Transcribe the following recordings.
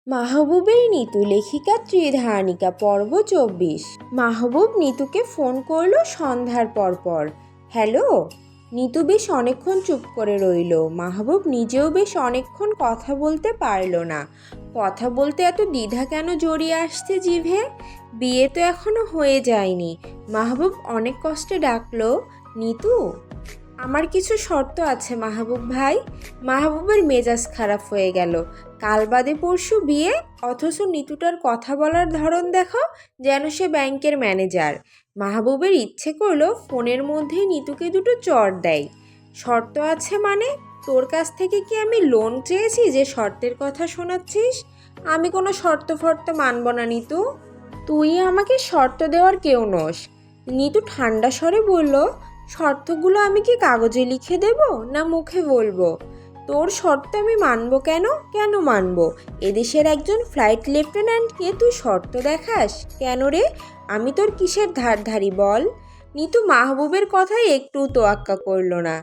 মাহবুবের নিতু লেখিকা ত্রিধারণিকা পর্ব 24। মাহবুব নিতুকে ফোন করলো সন্ধ্যার পর। হ্যালো। নিতু বেশ অনেকক্ষণ চুপ করে রইল। মাহবুব নিজেও বেশ অনেকক্ষণ কথা বলতে পারল না। কথা বলতে এত দ্বিধা কেন জড়িয়ে আসছে জিভে? বিয়ে তো এখনো হয়ে যায়নি। মাহবুব অনেক কষ্টে ডাকলো, নিতু। আমার কিছু শর্ত আছে মাহবুব ভাই। মাহবুবের মেজাজ খারাপ হয়ে গেল। কাল বাদে পরশু বিয়ে, অথচ নিতুটার কথা বলার ধরন দেখো, যেন সে ব্যাংকের ম্যানেজার। মাহবুবের ইচ্ছে করলো ফোনের মধ্যেই নিতুকে দুটো চড় দেয়। শর্ত আছে মানে? তোর কাছ থেকে কি আমি লোন চেয়েছি যে শর্তের কথা শোনাচ্ছিস? আমি কোনো শর্ত ফর্ত মানব না নিতু। তুই আমাকে শর্ত দেওয়ার কেউ নস। নিতু ঠান্ডা স্বরে বলল, শর্তগুলো আমি কি কাগজে লিখে দেব না মুখে বলবো? তোর শর্ত আমি মানবো কেন? কেন মানবো? এদেশের একজন ফ্লাইট লেফটেন্যান্টকে তুই শর্ত দেখাস কেন রে? আমি তোর কিসের ধারধারি বল? নিতু মাহবুবের কথাই একটু তোয়াক্কা করলো না।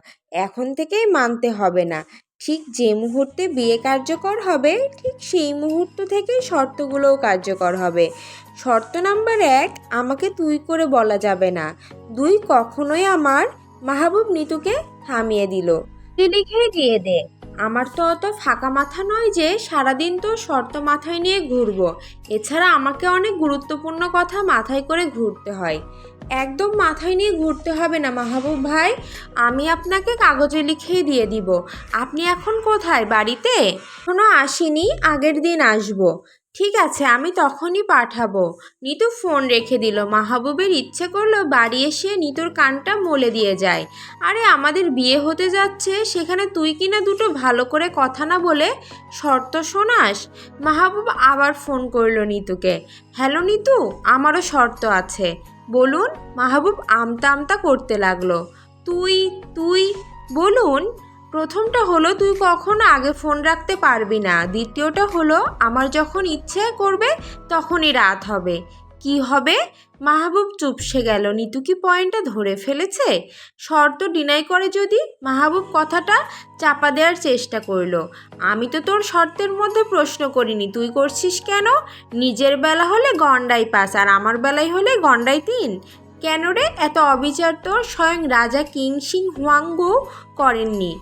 এখন থেকেই মানতে হবে না। ঠিক যে মুহূর্তে বিয়ে কার্যকর হবে, ঠিক সেই মুহূর্ত থেকেই শর্তগুলোও কার্যকর হবে। শর্ত নাম্বার 1, আমাকে তুই করে বলা যাবে না। 2, কখনোই আমার। মাহবুব নিতুকে থামিয়ে দিল। তুই লিখেই দিয়ে দে। আমার তো অত ফাঁকা মাথা নয় যে সারাদিন তো শর্ত মাথায় নিয়ে ঘুরবো। এছাড়া আমাকে অনেক গুরুত্বপূর্ণ কথা মাথায় করে ঘুরতে হয়। একদম মাথায় নিয়ে ঘুরতে হবে না মাহবুব ভাই। আমি আপনাকে কাগজে লিখেই দিয়ে দিব। আপনি এখন কোথায়? বাড়িতে? এখনো আসিনি, আগের দিন আসবো। ঠিক আছে, আমি তখনই পাঠাবো। নিতু ফোন রেখে দিল। মাহবুবের ইচ্ছে করলো বাড়ি এসে নিতুর কানটা মলে দিয়ে যায়। আরে আমাদের বিয়ে হতে যাচ্ছে, সেখানে তুই কিনা দুটো ভালো করে কথা না বলে শর্ত শোনাস? মাহবুব আবার ফোন করলো নিতুকে। হ্যালো নিতু, আমারও শর্ত আছে। বলুন। মাহবুব আমতা আমতা করতে লাগলো। তুই তুই বলুন। প্রথমটা হলো, তুই কখনো আগে ফোন রাখতে পারবি না। দ্বিতীয়টা হলো, আমার যখন ইচ্ছে করবে তখনই রাত হবে। কি হবে? মাহবুব চুপসে গেল। নিতু কি পয়েন্টটা ধরে ফেলেছে? শর্ত ডিনাই করে যদি? মাহবুব কথাটা চাপা দেওয়ার চেষ্টা করলো। আমি তো তোর শর্তের মধ্যে প্রশ্ন করিনি, তুই করছিস কেন? নিজের বেলা হলে গন্ডাই পাস, আর আমার বেলায় হলে গন্ডাই 3। কেন রে এত অবিচার তোর? স্বয়ং রাজা কিং সিং হুয়াংগু করেননি?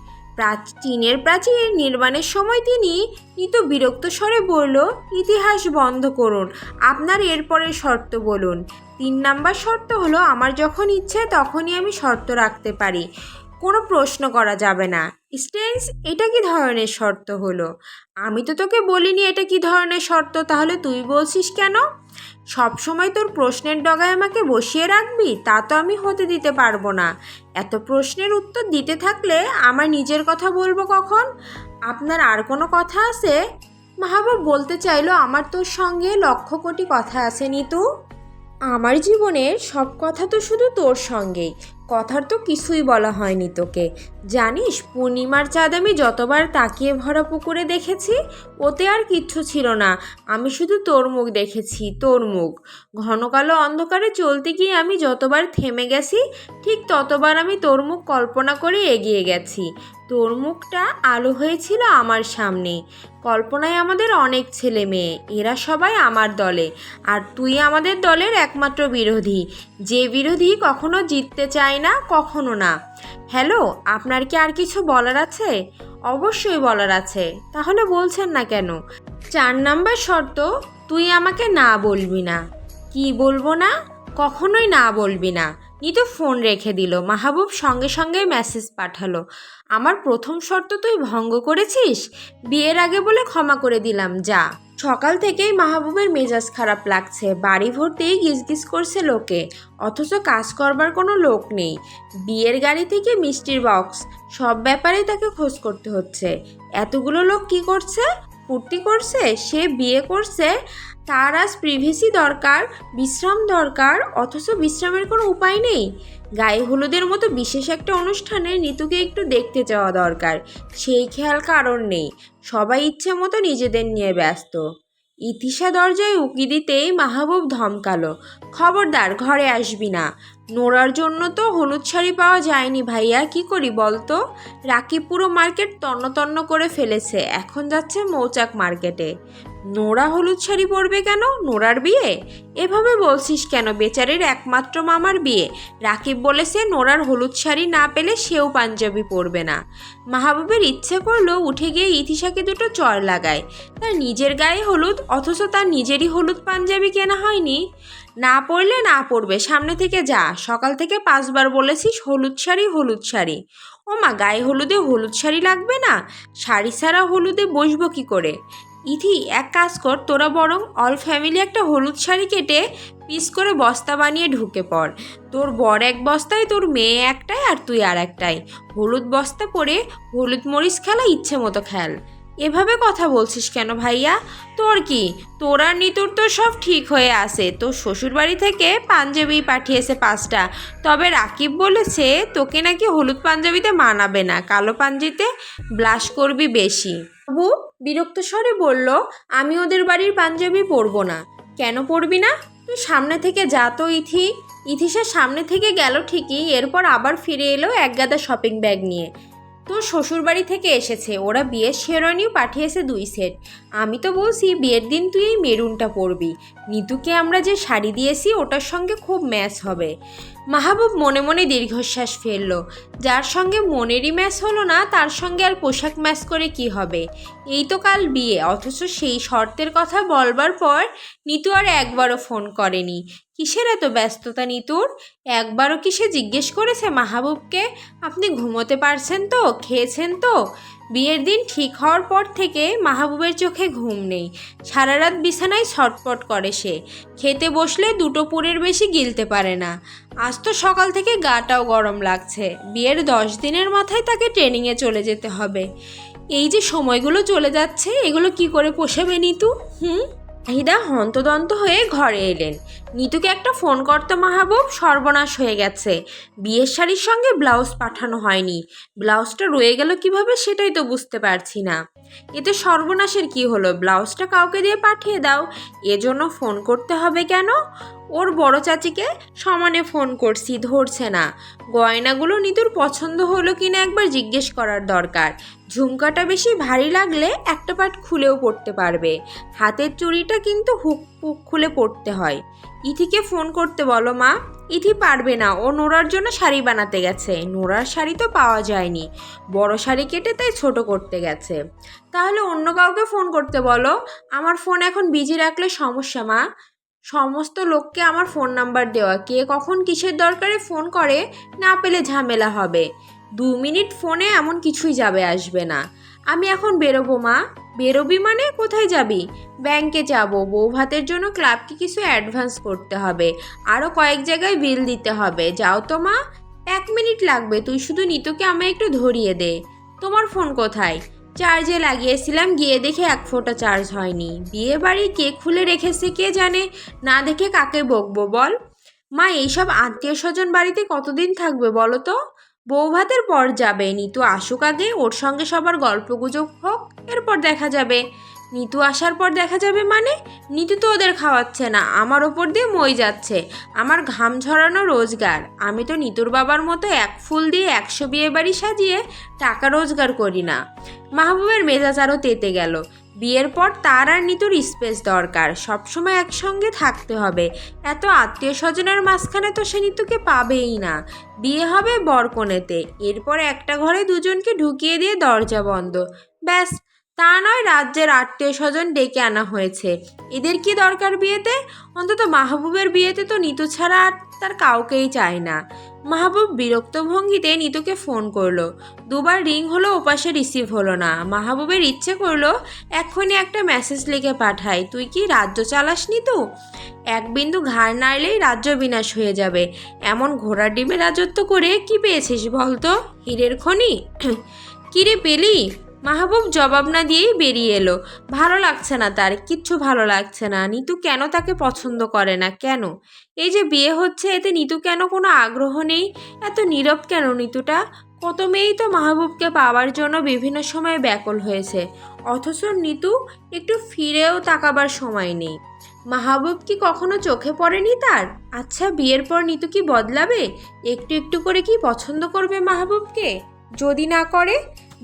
চীনের প্রাচীর নির্মাণের সময় তিনি নিতু বিরক্ত স্বরে বলল, ইতিহাস বন্ধ করুন, আপনার এরপরের শর্ত বলুন। 3 নাম্বার শর্ত হলো, আমার যখন ইচ্ছে তখনই আমি শর্ত রাখতে পারি, কোনো প্রশ্ন করা যাবে না। স্টেন্স, এটা কি ধরনের শর্ত হলো? আমি তো তোকে বলিনি এটা কি ধরনের শর্ত, তাহলে তুই বলছিস কেন? সব সময় তোর প্রশ্নের ডগায় আমাকে বসিয়ে রাখবি? তা তো আমি হতে দিতে পারবো না। এত প্রশ্নের উত্তর দিতে থাকলে আমার নিজের কথা বলবো কখন? আপনার আর কোনো কথা আছে? মাহবুব বলতে চাইলো, আমার তোর সঙ্গে লক্ষ কোটি কথা আছে নিতু। আমার জীবনের সব কথা তো শুধু তোর সঙ্গেই। কথার তো কিছুই বলা হয়নি তোকে। জানিস, পূর্ণিমার চাঁদ আমি যতবার তাকিয়ে ভরা পুকুরে দেখেছি, ওতে আর কিচ্ছু ছিল না। আমি শুধু তোর মুখ দেখেছি, তোর মুখ। ঘন কালো অন্ধকারে চলতে গিয়ে আমি যতবার থেমে গেছি, ঠিক ততবার আমি তোর মুখ কল্পনা করে এগিয়ে গেছি। তোর মুখটা আলো হয়েছিল আমার সামনে। কল্পনায় আমাদের অনেক ছেলে মেয়ে, এরা সবাই আমার দলে, আর তুই আমাদের দলের একমাত্র বিরোধী, যে বিরোধী কখনো জিততে চায় না, কখনো না। হ্যালো, আপনার কি আর কিছু বলার আছে? অবশ্যই বলার আছে। তাহলে বলছেন না কেন? 4 নাম্বার শর্ত, তুই আমাকে না বলবি না। কি বলবো না? কখনোই না বলবি না। নিতু ফোন রেখে দিল। মাহবুব সঙ্গে সঙ্গে মেসেজ পাঠালো, আমার প্রথম শর্ত তুই ভঙ্গ করেছিস। বিয়ের আগে বলে ক্ষমা করে দিলাম, যা। সকাল থেকেই মাহবুবের মেজাজ খারাপ লাগছে। বাড়ি ভর্তিই গিজগিজ করছে লোকে, অথচ কাজ করবার কোনো লোক নেই। বিয়ের গাড়ি থেকে মিষ্টির বক্স, সব ব্যাপারেই তাকে খোঁজ করতে হচ্ছে। এতগুলো লোক কি করছে? ফুর্তি করছে? সে বিয়ে করছে, তার আজ প্রিভেসি দরকার, বিশ্রাম দরকার, অথচ বিশ্রামের কোনো উপায় নেই। গায়ে হলুদের মতো বিশেষ একটা অনুষ্ঠানে নিতুকে একটু দেখতে যাওয়া দরকার, সেই খেয়াল কারণ নেই। সবাই ইচ্ছে মতো নিজেদের নিয়ে ব্যস্ত। ইতিশা দরজায় উকি দিতেই মাহবুব ধমকালো, খবরদার ঘরে আসবি না। নোরার জন্য তো হলুদ শাড়ি পাওয়া যায়নি ভাইয়া, কি করি বলতো? রাকিব পুরো মার্কেট তন্ন তন্ন করে ফেলেছে, এখন যাচ্ছে মৌচাক মার্কেটে। নোরা হলুদ শাড়ি পরবে কেন? নোরার বিয়ে? এভাবে বলছিস কেন? বেচারির একমাত্র মামার বিয়ে। রাকিব বলেছে নোরার হলুদ শাড়ি না পেলে সেও পাঞ্জাবি পরবে না। মাহবুবের ইচ্ছে করলো উঠে গিয়ে ইতিশাকে দুটো চড় লাগায়। তার নিজের গায়ে হলুদ, অথচ তার নিজেরই হলুদ পাঞ্জাবি কেনা হয়নি। না পরলে না পরবে, সামনে থেকে যা। সকাল থেকে 5 বার বলেছিস হলুদ শাড়ি হলুদ শাড়ি। ও মা, গায়ে হলুদে হলুদ শাড়ি লাগবে না? শাড়ি ছাড়া হলুদে বসবো কি করে? ইথি, এক কাজ কর, তোরা বরং অল ফ্যামিলি একটা হলুদ শাড়ি কেটে পিস করে বস্তা বানিয়ে ঢুকে পড়। তোর বর এক বস্তায়, তোর মেয়ে একটাই, আর তুই আর একটাই। হলুদ বস্তা পরে হলুদ মরিচ খেলা ইচ্ছে মতো খেল। এভাবে কথা বলছিস কেন ভাইয়া? তোর কি, তোর আর নিতুর তো সব ঠিক হয়ে আছে। তোর শ্বশুরবাড়ি থেকে পাঞ্জাবি পাঠিয়েছে 5টা, তবে রাকিব বলেছে তোকে নাকি হলুদ পাঞ্জাবিতে মানাবে না, কালো পাঞ্জিতে ব্লাশ করবি বেশি। বাবু বিরক্ত স্বরে বলল, আমি ওদের বাড়ির পাঞ্জাবি পরবো না। কেন পরবি না? তুই সামনে থেকে যা তো ইথি। ইথিসা সামনে থেকে গেল ঠিকই, এরপর আবার ফিরে এলো এক গাদা শপিং ব্যাগ নিয়ে। তোর শ্বশুরবাড়ি থেকে এসেছে, ওরা বিয়ের শেরওয়ানিও পাঠিয়েছে 2 সেট। আমি তো বলছি বিয়ের দিন তুই এই মেরুনটা পরবি। নিতুকে আমরা যে শাড়ি দিয়েছি ওটার সঙ্গে খুব ম্যাচ হবে। মাহবুব মনে মনে দীর্ঘশ্বাস ফেলল। যার সঙ্গে মনেরই ম্যাচ হলো না তার সঙ্গে আর পোশাক ম্যাচ করে কি হবে? এই তো কাল বিয়ে, অথচ সেই শর্তের কথা বলবার পর নিতু আর একবারও ফোন করেনি। কিসের এত ব্যস্ততা নিতুর? একবারও কি সে জিজ্ঞেস করেছে মাহবুবকে, আপনি ঘুমোতে পারছেন তো, খেয়েছেন তো? বিয়ের দিন ঠিক হওয়ার পর থেকে মাহবুবের চোখে ঘুম নেই। সারা রাত বিছানায় ছটপট করে সে। খেতে বসলে 2 পুরের বেশি গিলতে পারে না। আজ তো সকাল থেকে গাটাও গরম লাগছে। বিয়ের 10 দিনের মাথায় তাকে ট্রেনিংয়ে চলে যেতে হবে। এই যে সময়গুলো চলে যাচ্ছে, এগুলো কি করে পোষাবে নিতু? আহিদা হন্তদন্ত হয়ে ঘরে এলেন। নিতুকে একটা ফোন করতো মাহবুব, সর্বনাশ হয়ে গেছে। বিয়ের শাড়ির সঙ্গে ব্লাউজ পাঠানো হয়নি। ব্লাউজটা রয়ে গেল কিভাবে সেটাই তো বুঝতে পারছি না। এতে সর্বনাশের কি হলো? ব্লাউজটা কাউকে দিয়ে পাঠিয়ে দাও। এজন্য ফোন করতে হবে কেন? ওর বড় চাচিকে সমানে ফোন করছি, ধরছে না। গয়নাগুলো নিতুর পছন্দ হলো কিনা একবার জিজ্ঞেস করার দরকার। ঝুমকাটা বেশি ভারী লাগলে একটা পাট খুলেও পড়তে পারবে। হাতের চুড়িটা কিন্তু হুক খুলে পড়তে হয়। ইথিকে ফোন করতে বলো মা। ইথি পারবে না, ও নোরার জন্য শাড়ি বানাতে গেছে। নোরার শাড়ি তো পাওয়া যায়নি, বড় শাড়ি কেটে তাই ছোট করতে গেছে। তাহলে অন্য কাউকে ফোন করতে বলো। আমার ফোন এখন বিজি রাখলে সমস্যা মা। সমস্ত লোককে আমার ফোন নাম্বার দেওয়া, কে কখন কিসের দরকারে ফোন করে, না পেলে ঝামেলা হবে। 2 মিনিট ফোনে এমন কিছুই যাবে আসবে না। আমি এখন বেরোবো মা। বেরোবি মানে? কোথায় যাবি? ব্যাংকে যাব, বউ ভাতের জন্য ক্লাবকে কিছু অ্যাডভান্স করতে হবে, আরও কয়েক জায়গায় বিল দিতে হবে। যাও তো মা। 1 মিনিট লাগবে, তুই শুধু নিতুকে আমায় একটু ধরিয়ে দে। তোমার ফোন কোথায়? চার্জে লাগিয়েছিলাম, গিয়ে দেখে 1 ফোঁটা চার্জ হয়নি। বিয়ে বাড়ি কে খুলে রেখেছে কে জানে, না দেখে কাকে বকবো বল? মা, এইসব আত্মীয় স্বজন বাড়িতে কতদিন থাকবে বলো তো? বউ ভাতের পর যাবে, নিতু আসুক আগে, ওর সঙ্গে সবার গল্প গুজব হোক, এরপর দেখা যাবে। নিতু আসার পর দেখা যাবে মানে? নিতু তো ওদের খাওয়াচ্ছে না, আমার ওপর দিয়ে মই যাচ্ছে। আমার ঘাম ঝরানো রোজগার। আমি তো নিতুর বাবার মতো 1 ফুল দিয়ে 100 বিয়ে বাড়ি সাজিয়ে টাকা রোজগার করি না। মাহবুবের মেজাজ আরও তেতে গেল। বিয়ের পর তার আর নিতুর স্পেস দরকার, সবসময় একসঙ্গে থাকতে হবে। এত আত্মীয় স্বজনের মাঝখানে তো সে নিতুকে পাবেই না। বিয়ে হবে বরকনেতে, এরপর একটা ঘরে দুজনকে ঢুকিয়ে দিয়ে দরজা বন্ধ, ব্যাস। তা নয় রাজ্যের আত্মীয় স্বজন ডেকে আনা হয়েছে, এদের কি দরকার বিয়েতে? অন্তত মাহবুবের বিয়েতে তো নিতু ছাড়া আর তার কাউকেই চায় না। মাহবুব বিরক্ত ভঙ্গিতে নিতুকে ফোন করলো। 2 বার রিং হলো, ওপাশে রিসিভ হলো না। মাহবুবের ইচ্ছে করলো এক্ষুনি একটা মেসেজ লিখে পাঠায়, তুই কি রাজ্য চালাস নিতু? 1 বিন্দু ঘাড় নাড়লেই রাজ্য বিনাশ হয়ে যাবে। এমন ঘোড়ার ডিমে রাজত্ব করে কি পেয়েছিস বলতো? হীরের খনি? কিরে পেলি? মাহবুব জবাব না দিয়েই বেরিয়ে এলো। ভালো লাগছে না তার, কিচ্ছু ভালো লাগছে না। নিতু কেন তাকে পছন্দ করে না? কেন? এই যে বিয়ে হচ্ছে, এতে নিতু কেন কোনো আগ্রহ নেই? এত নীরব কেন নিতুটা? কত মেয়েই তো মাহবুবকে পাওয়ার জন্য বিভিন্ন সময় ব্যাকুল হয়েছে, অথচ নিতু একটু ফিরেও তাকাবার সময় নেই। মাহবুব কি কখনো চোখে পড়েনি তার? আচ্ছা, বিয়ের পর নিতু কি বদলাবে? একটু একটু করে কি পছন্দ করবে মাহবুবকে? যদি না করে,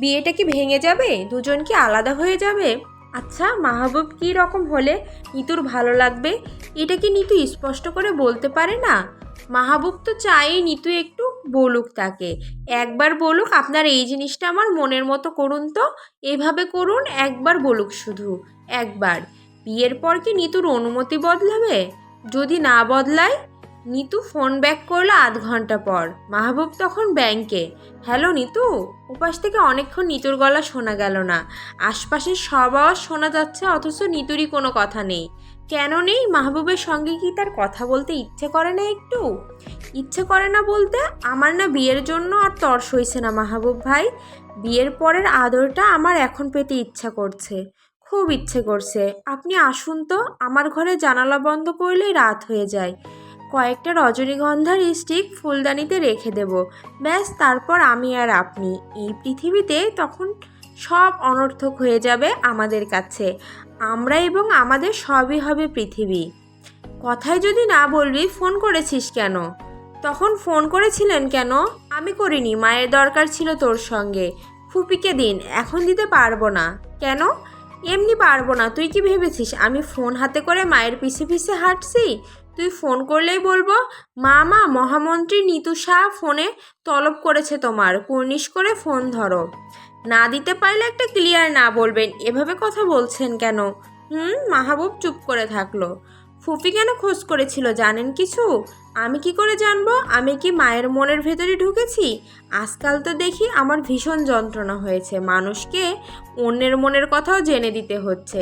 বিয়েটা কি ভেঙে যাবে? দুজন কি আলাদা হয়ে যাবে? আচ্ছা, মাহবুব কী রকম হলে নিতুর ভালো লাগবে, এটা কি নিতু স্পষ্ট করে বলতে পারে না? মাহবুব তো চাই নিতু একটু বলুক তাকে, একবার বলুক আপনার এই জিনিসটা আমার মনের মতো করুন তো, এভাবে করুন, একবার বলুক, শুধু একবার। বিয়ের পর কি নিতুর অনুমতি বদলাবে? যদি না বদলায়? নিতু ফোন ব্যাক করলো ০.৫ ঘন্টা পর। মাহবুব তখন ব্যাংকে। হ্যালো নিতু। ওপাশ থেকে অনেকক্ষণ নিতুর গলা শোনা গেল না। আশপাশের সব আওয়াজ শোনা যাচ্ছে, অথচ নিতুরই কোনো কথা নেই। কেন নেই? মাহবুবের সঙ্গে কি তার কথা বলতে ইচ্ছে করে না একটু? ইচ্ছে করে না বলতে, আমার না বিয়ের জন্য আর তর সইছে না মাহবুব ভাই। বিয়ের পরের আদরটা আমার এখন পেতে ইচ্ছা করছে, খুব ইচ্ছে করছে। আপনি আসুন তো, আমার ঘরে জানালা বন্ধ করলেই রাত হয়ে যায়। কয়েকটা রজনীগন্ধার স্টিক ফুলদানিতে রেখে দেব, ব্যাস, তারপর আমি আর আপনি এই পৃথিবীতে। তখন সব অনর্থক হয়ে যাবে আমাদের কাছে, আমরা এবং আমাদের সবই হবে পৃথিবী। কথায় যদি না বলবি ফোন করেছিস কেন? তখন ফোন করেছিলেন কেন? আমি করিনি, মায়ের দরকার ছিল তোর সঙ্গে। ফুপিকে দিন, এখন দিতে পারবো না। কেন? এমনি পারবো না। তুই কি ভেবেছিস আমি ফোন হাতে করে মায়ের পিছে পিছে হাঁটছি? তুই ফোন করলেই বলবো, মা মহামন্ত্রী নিতু শাহ ফোনে তলব করেছে তোমার, কুর্নিশ করে ফোন ধরো। না দিতে পারলে একটা ক্লিয়ার না বলবেন, এভাবে কথা বলছেন কেন? মাহবুব চুপ করে থাকলো। ফুফি কেন খোঁজ করেছিল জানেন কিছু? আমি কি করে জানবো? আমি কি মায়ের মনের ভেতরে ঢুকেছি? আজকাল তো দেখি আমার ভীষণ যন্ত্রণা হয়েছে, মানুষকে অন্যের মনের কথাও জেনে দিতে হচ্ছে।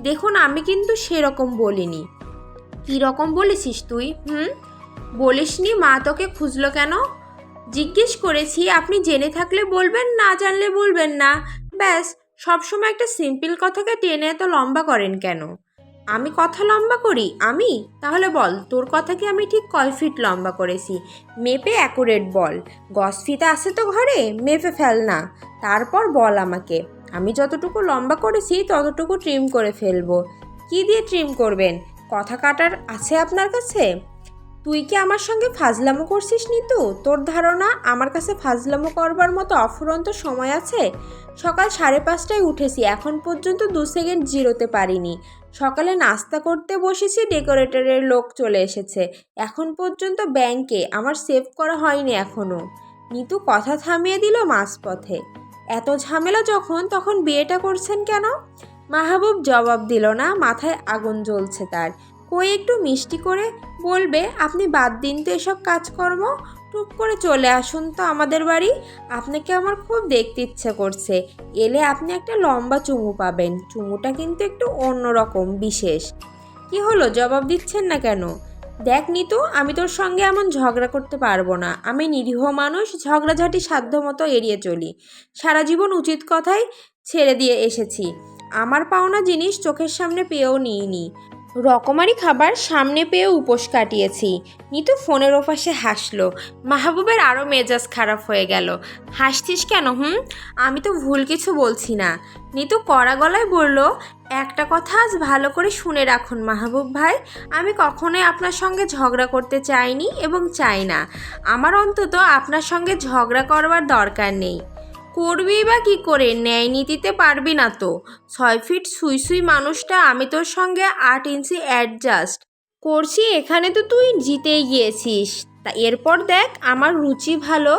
দেখুন, আমি কিন্তু সেরকম বলিনি। কী রকম বলেছিস তুই? বলিসনি? মা তোকে খুঁজলো কেন? জিজ্ঞেস করেছি, আপনি জেনে থাকলে বলবেন, না জানলে বলবেন না, ব্যাস। সবসময় একটা সিম্পল কথাকে টেনে এত লম্বা করেন কেন? আমি কথা লম্বা করি? আমি? তাহলে বল, তোর কথা কি আমি ঠিক কয় ফিট লম্বা করেছি? মেপে অ্যাকুরেট বল। গজ ফিতা আছে তো ঘরে, মেপে ফেল না, তারপর বল আমাকে। আমি যতটুকু লম্বা করেছি ততটুকু ট্রিম করে ফেলবো। কি দিয়ে ট্রিম করবেন? কথা কাটার আছে আপনার কাছে? তুই কি আমার সঙ্গে ফাজলামো করছিস নিতু? তোর ধারণা আমার কাছে ফাজলামো করবার মতো অফুরন্ত সময় আছে? সকাল 5:30টায় উঠেছি, এখন পর্যন্ত 2 সেকেন্ড জিরোতে পারিনি। সকালে নাস্তা করতে বসেছি, ডেকোরেটরের লোক চলে এসেছে, এখন পর্যন্ত ব্যাংকে, আমার সেভ করা হয়নি এখনও। নিতু কথা থামিয়ে দিল মাঝপথে। এত ঝামেলা যখন, তখন বিয়েটা করছেন কেন? মাহবুব জবাব দিল না, মাথায় আগুন জ্বলছে তার। কই একটু মিষ্টি করে বলবে, আপনি বাদ দিন তো এসব কাজকর্ম, টুক করে চলে আসুন তো আমাদের বাড়ি। আপনাকে আমার খুব দেখতে ইচ্ছে করছে। এলে আপনি একটা লম্বা চুমু পাবেন, চুমুটা কিন্তু একটু অন্যরকম, বিশেষ। কি হলো, জবাব দিচ্ছেন না কেন? দেখ নিতু, আমি তোর সঙ্গে এমন ঝগড়া করতে পারবো না। আমি নিরীহ মানুষ, ঝগড়াঝাটি সাধ্যমতো এড়িয়ে চলি। সারা জীবন উচিত কথাই ছেড়ে দিয়ে এসেছি। আমার পাওনা জিনিস চোখের সামনে পেয়েও নিইনি, রকমারি খাবার সামনে পেয়ে উপোস কাটিয়েছি। নিতু ফোনের ওপাশে হাসলো। মাহবুবের আরও মেজাজ খারাপ হয়ে গেল। হাসছিস কেন? আমি তো ভুল কিছু বলছি না। নিতু কড়া গলায় বলল, একটা কথা আজ ভালো করে শুনে রাখুন মাহবুব ভাই, আমি কখনোই আপনার সঙ্গে ঝগড়া করতে চাইনি এবং চাই না। আমার অন্তত আপনার সঙ্গে ঝগড়া করবার দরকার নেই। করবি বা কী করে? ন্যায় নীতিতে পারবি না তো। 6 ফিট সুই সুই মানুষটা, আমি তোর সঙ্গে 8 ইঞ্চি অ্যাডজাস্ট করছি, এখানে তো তুই জিতেই গিয়েছিস। তা এরপর দেখ আমার রুচি ভালো।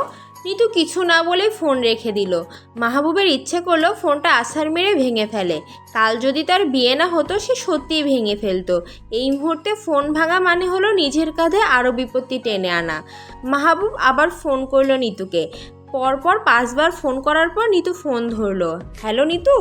নিতু কিছু না বলে ফোন রেখে দিল। মাহবুবের ইচ্ছে করলো ফোনটা আছাড় মেরে ভেঙে ফেলে। কাল যদি তার বিয়ে না হতো, সে সত্যিই ভেঙে ফেলতো। এই মুহূর্তে ফোন ভাঙা মানে হলো নিজের কাঁধে আরও বিপত্তি টেনে আনা। মাহবুব আবার ফোন করলো নিতুকে। পরপর 5বার ফোন করার পর নিতু ফোন ধরলো। হ্যালো নিতু,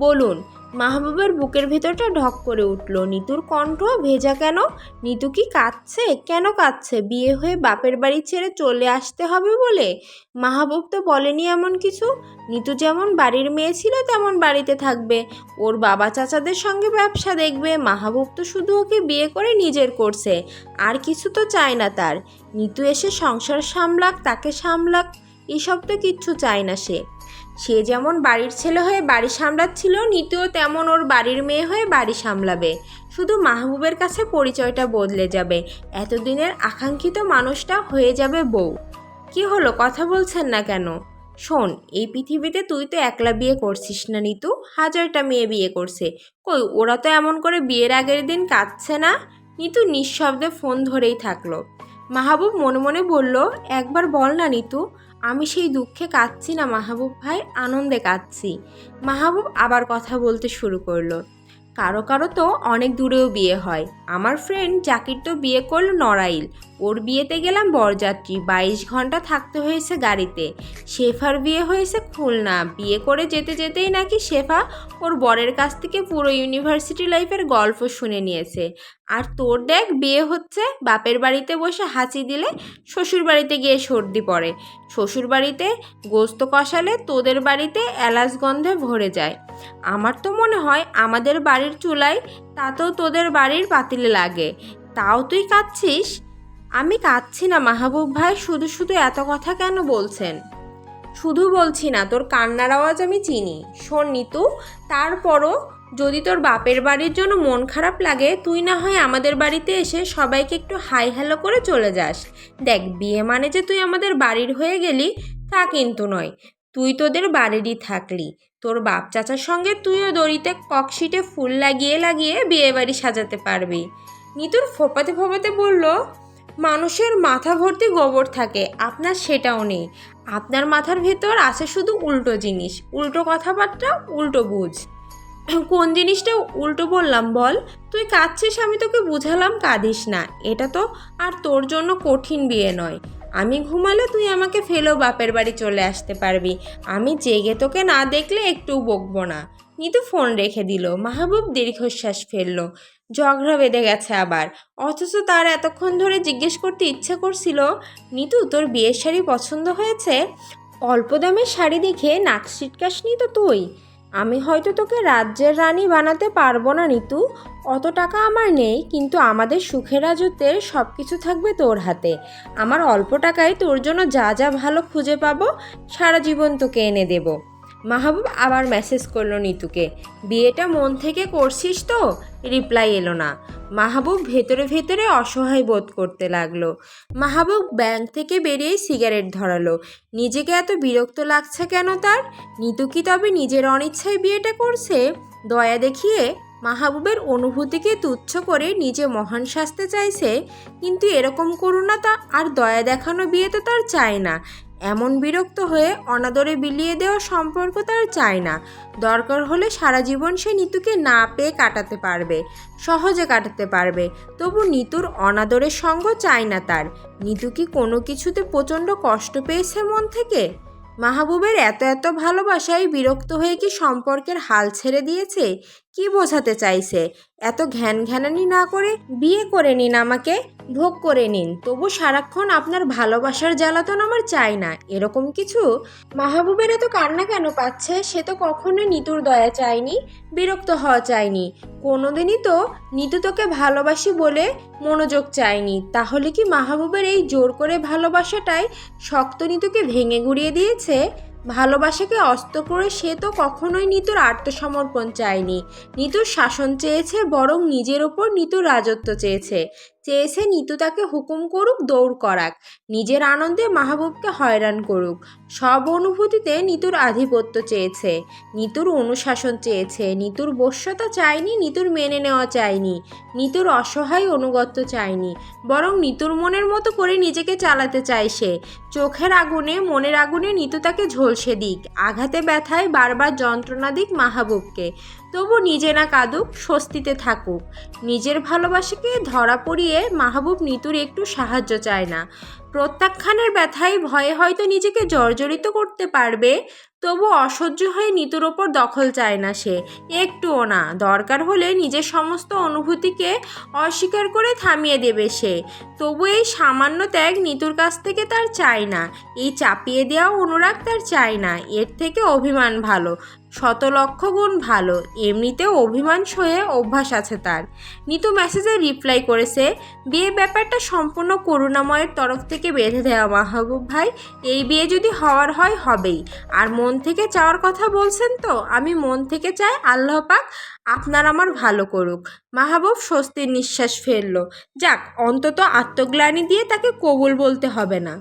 বলুন। মাহবুবের বুকের ভেতরটা ঢক করে উঠল। নিতুর কণ্ঠ ভেজা কেন? নিতু কি কাঁদছে? কেন কাঁদছে? বিয়ে হয়ে বাপের বাড়ি ছেড়ে চলে আসতে হবে বলে? মাহবুব তো বলেনি এমন কিছু। নিতু যেমন বাড়ির মেয়ে ছিল তেমন বাড়িতে থাকবে, ওর বাবা চাচাদের সঙ্গে ব্যবসা দেখবে। মাহবুব তো শুধু ওকে বিয়ে করে নিজের করছে, আর কিছু তো চায় না তার। নিতু এসে সংসার সামলাক, তাকে সামলাক, এসব তো কিচ্ছু চায় না সে। সে যেমন বাড়ির ছেলে হয়ে বাড়ি সামলাচ্ছিল, নিতুও তেমন ওর বাড়ির মেয়ে হয়ে বাড়ি সামলাবে। শুধু মাহবুবের কাছে পরিচয়টা বদলে যাবে, এতদিনের আকাঙ্ক্ষিত মানুষটা হয়ে যাবে বউ। কি হলো, কথা বলছেন না কেন? শোন, এই পৃথিবীতে তুই তো একলা বিয়ে করছিস না নিতু, হাজারটা মেয়ে বিয়ে করছে। কই ওরা তো এমন করে বিয়ের আগের দিন কাঁদছে না। নিতু নিঃশব্দে ফোন ধরেই থাকলো। মাহবুব মনে মনে বলল, একবার বল না নিতু, আমি সেই দুঃখে কাঁদছি না মাহবুব ভাই, আনন্দে কাঁদছি। মাহবুব আবার কথা বলতে শুরু করলো। কারো কারো তো অনেক দূরেও বিয়ে হয়। আমার ফ্রেন্ড জাকির তো বিয়ে করলো নড়াইল। ওর বিয়েতে গেলাম বরযাত্রী, 22 ঘন্টা থাকতে হয়েছে গাড়িতে। শেফার বিয়ে হয়েছে খুলনা। বিয়ে করে যেতে যেতেই নাকি শেফা ওর বরের কাছ থেকে পুরো ইউনিভার্সিটি লাইফের গল্প শুনে নিয়েছে। আর তোর দেখ বিয়ে হচ্ছে, বাপের বাড়িতে বসে হাঁচি দিলে শ্বশুর বাড়িতে গিয়ে সর্দি পড়ে, শ্বশুর বাড়িতে গোস্ত কষালে তোদের বাড়িতে এলাচ গন্ধে ভরে যায়। আমার তো মনে হয় আমাদের বাড়ির চুলায় তাতেও তোদের বাড়ির পাতিলে লাগে। তাও তুই কাঁদছিস? আমি কাঁদছি না মাহবুব ভাই, শুধু শুধু এত কথা কেন বলছেন? শুধু বলছি না, তোর কান্নার আওয়াজ আমি চিনি। শোন নিতু, তারপরও যদি তোর বাপের বাড়ির জন্য মন খারাপ লাগে, তুই না হয় আমাদের বাড়িতে এসে সবাইকে একটু হাই হ্যালো করে চলে যাস। দেখ, বিয়ে মানে যে তুই আমাদের বাড়ির হয়ে গেলি তা কিন্তু নয়। তুই তোদের বাড়িরই থাকলি। তোর বাপ চাচার সঙ্গে তুইও দড়িতে ককশিটে ফুল লাগিয়ে লাগিয়ে বিয়ে বাড়ি সাজাতে পারবি। নিতুর ফোপাতে ফোপাতে বলল, মানুষের মাথা ভর্তি গোবর থাকে, আপনার সেটাও নেই। আপনার মাথার ভেতর আছে শুধু উল্টো জিনিস, উল্টো কথাবার্তা, উল্টো বুঝ। কোন জিনিসটা উল্টো বললাম বল? তুই কাঁদছিস, আমি তোকে বুঝালাম কাঁদিস না। এটা তো আর তোর জন্য কঠিন বিয়ে নয়। আমি ঘুমালে তুই আমাকে ফেলেও বাপের বাড়ি চলে আসতে পারবি। আমি জেগে তোকে না দেখলে একটুও বকবো না। নিতু ফোন রেখে দিল। মাহবুব দীর্ঘশ্বাস ফেলল। ঝগড়া বেঁধে গেছে আবার। অথচ তার এতক্ষণ ধরে জিজ্ঞেস করতে ইচ্ছে করছিল, নিতু তোর বিয়ের শাড়ি পছন্দ হয়েছে? অল্প দামের শাড়ি দেখে নাক সিটকাসনি তো তুই? আমি হয়তো তোকে রাজ্যের রানী বানাতে পারবো না নিতু, অত টাকা আমার নেই, কিন্তু আমাদের সুখের রাজত্বের সব কিছু থাকবে তোর হাতে। আমার অল্প টাকায় তোর জন্য যা যা ভালো খুঁজে পাবো সারা জীবন তোকে এনে দেব। মাহবুব আবার মেসেজ করলো নিতুকে, বিয়েটা মন থেকে করছিস তো? রিপ্লাই এলো না। মাহবুব ভেতরে ভেতরে অসহায় বোধ করতে লাগলো। মাহবুব ব্যাংক থেকে বেরিয়ে সিগারেট ধরালো। নিজেকে এত বিরক্ত লাগছে কেন তার? নিতু কি তবে নিজের অনিচ্ছায় বিয়েটা করছে? দয়া দেখিয়ে মাহবুবের অনুভূতিকে তুচ্ছ করে নিজে মহান সাজতে চাইছে। কিন্তু এরকম করুণা আর দয়া দেখানো বিয়ে তো তার চায় না। এমন বিরক্ত হয়ে অনাদরে বিলিয়ে দেওয়া সম্পর্ক তার চায় না। দরকার হলে সারা জীবন সে নিতুকে না পেয়ে কাটাতে পারবে, সহজে কাটাতে পারবে। তবু নিতুর অনাদরের সঙ্গ চায় না তার। নিতু কি কোনো কিছুতে প্রচণ্ড কষ্ট পেয়েছে মন থেকে? মাহবুবের এত এত ভালোবাসায় বিরক্ত হয়ে কি সম্পর্কের হাল ছেড়ে দিয়েছে? কি বোঝাতে চাইছে? এত ঘ্যানঘ্যানানি না করে বিয়ে করে নিন, আমাকে ভোগ করে নিন, তবু সারাক্ষণ আপনার ভালোবাসার জ্বালাতন আমার চাই না, এরকম কিছু? মাহবুবের এত কান্না কেন পাচ্ছে? সে তো কখনোই নিতুর দয়া চায়নি, বিরক্ত হওয়া চায়নি। কোনোদিনই তো নিতু তোকে ভালোবাসি বলে মনোযোগ চায়নি। তাহলে কি মাহবুবের এই জোর করে ভালোবাসাটাই শক্ত নিতুকে ভেঙে গুঁড়িয়ে দিয়েছে? ভালোবাসাকে অস্ত করে সে তো কখনোই নিতুর আত্মসমর্পণ চায়নি, নিতুর শাসন চেয়েছে, বরং নিজের ওপর নিতুর রাজত্ব চেয়েছে। চেয়েছে নিতু তাকে হুকুম করুক, দৌড় করাক, নিজের আনন্দে মাহবুবকে হয়রান করুক। সব অনুভূতিতে নিতুর আধিপত্য চেয়েছে, নিতুর অনুশাসন চেয়েছে। নিতুর বশ্যতা চায়নি, নিতুর মেনে নেওয়া চায়নি, নিতুর অসহায় অনুগত্য চায়নি, বরং নিতুর মনের মতো করে নিজেকে চালাতে চায় সে। চোখের আগুনে, মনের আগুনে নিতু তাকে ঝলসে দিক, আঘাতে ব্যথায় বারবার যন্ত্রণা দিক মাহবুবকে। তবু নিজে না কাঁদুক, স্বস্তিতে থাকুক। নিজের ভালোবাসাকে ধরা পড়িয়ে মাহবুব নিতুর একটু সাহায্য চায় না। প্রত্যাখ্যানের ব্যথায় ভয়ে হয়তো নিজেকে জর্জরিত করতে পারবে, তবু অসহ্য হয়ে নিতুর ওপর দখল চায় না সে, একটুও না। দরকার হলে নিজের সমস্ত অনুভূতিকে অস্বীকার করে থামিয়ে দেবে সে। তবু এই সামান্য ত্যাগ নিতুর কাছ থেকে তার চায় না, এই চাপিয়ে দেওয়া অনুরাগ তার চায় না। এর থেকে অভিমান ভালো, শত লক্ষ গুণ ভালো। এমনিতেও অভিমান সয়ে অভ্যাস আছে তার। নিতু মেসেজে রিপ্লাই করেছে, বিয়ে ব্যাপারটা সম্পূর্ণ করুণাময়ের তরফ থেকে বেঁধে দেওয়া মাহবুব ভাই। এই বিয়ে যদি হওয়ার হয় হবেই। আর মন থেকে চাওয়ার কথা বলছেন তো? আমি মন থেকে চাই আল্লাহ পাক আপনার আমার ভালো করুক। মাহবুব স্বস্তির নিঃশ্বাস ফেলল। যাক, অন্তত আত্মগ্লানি দিয়ে তাকে কবুল বলতে হবে না।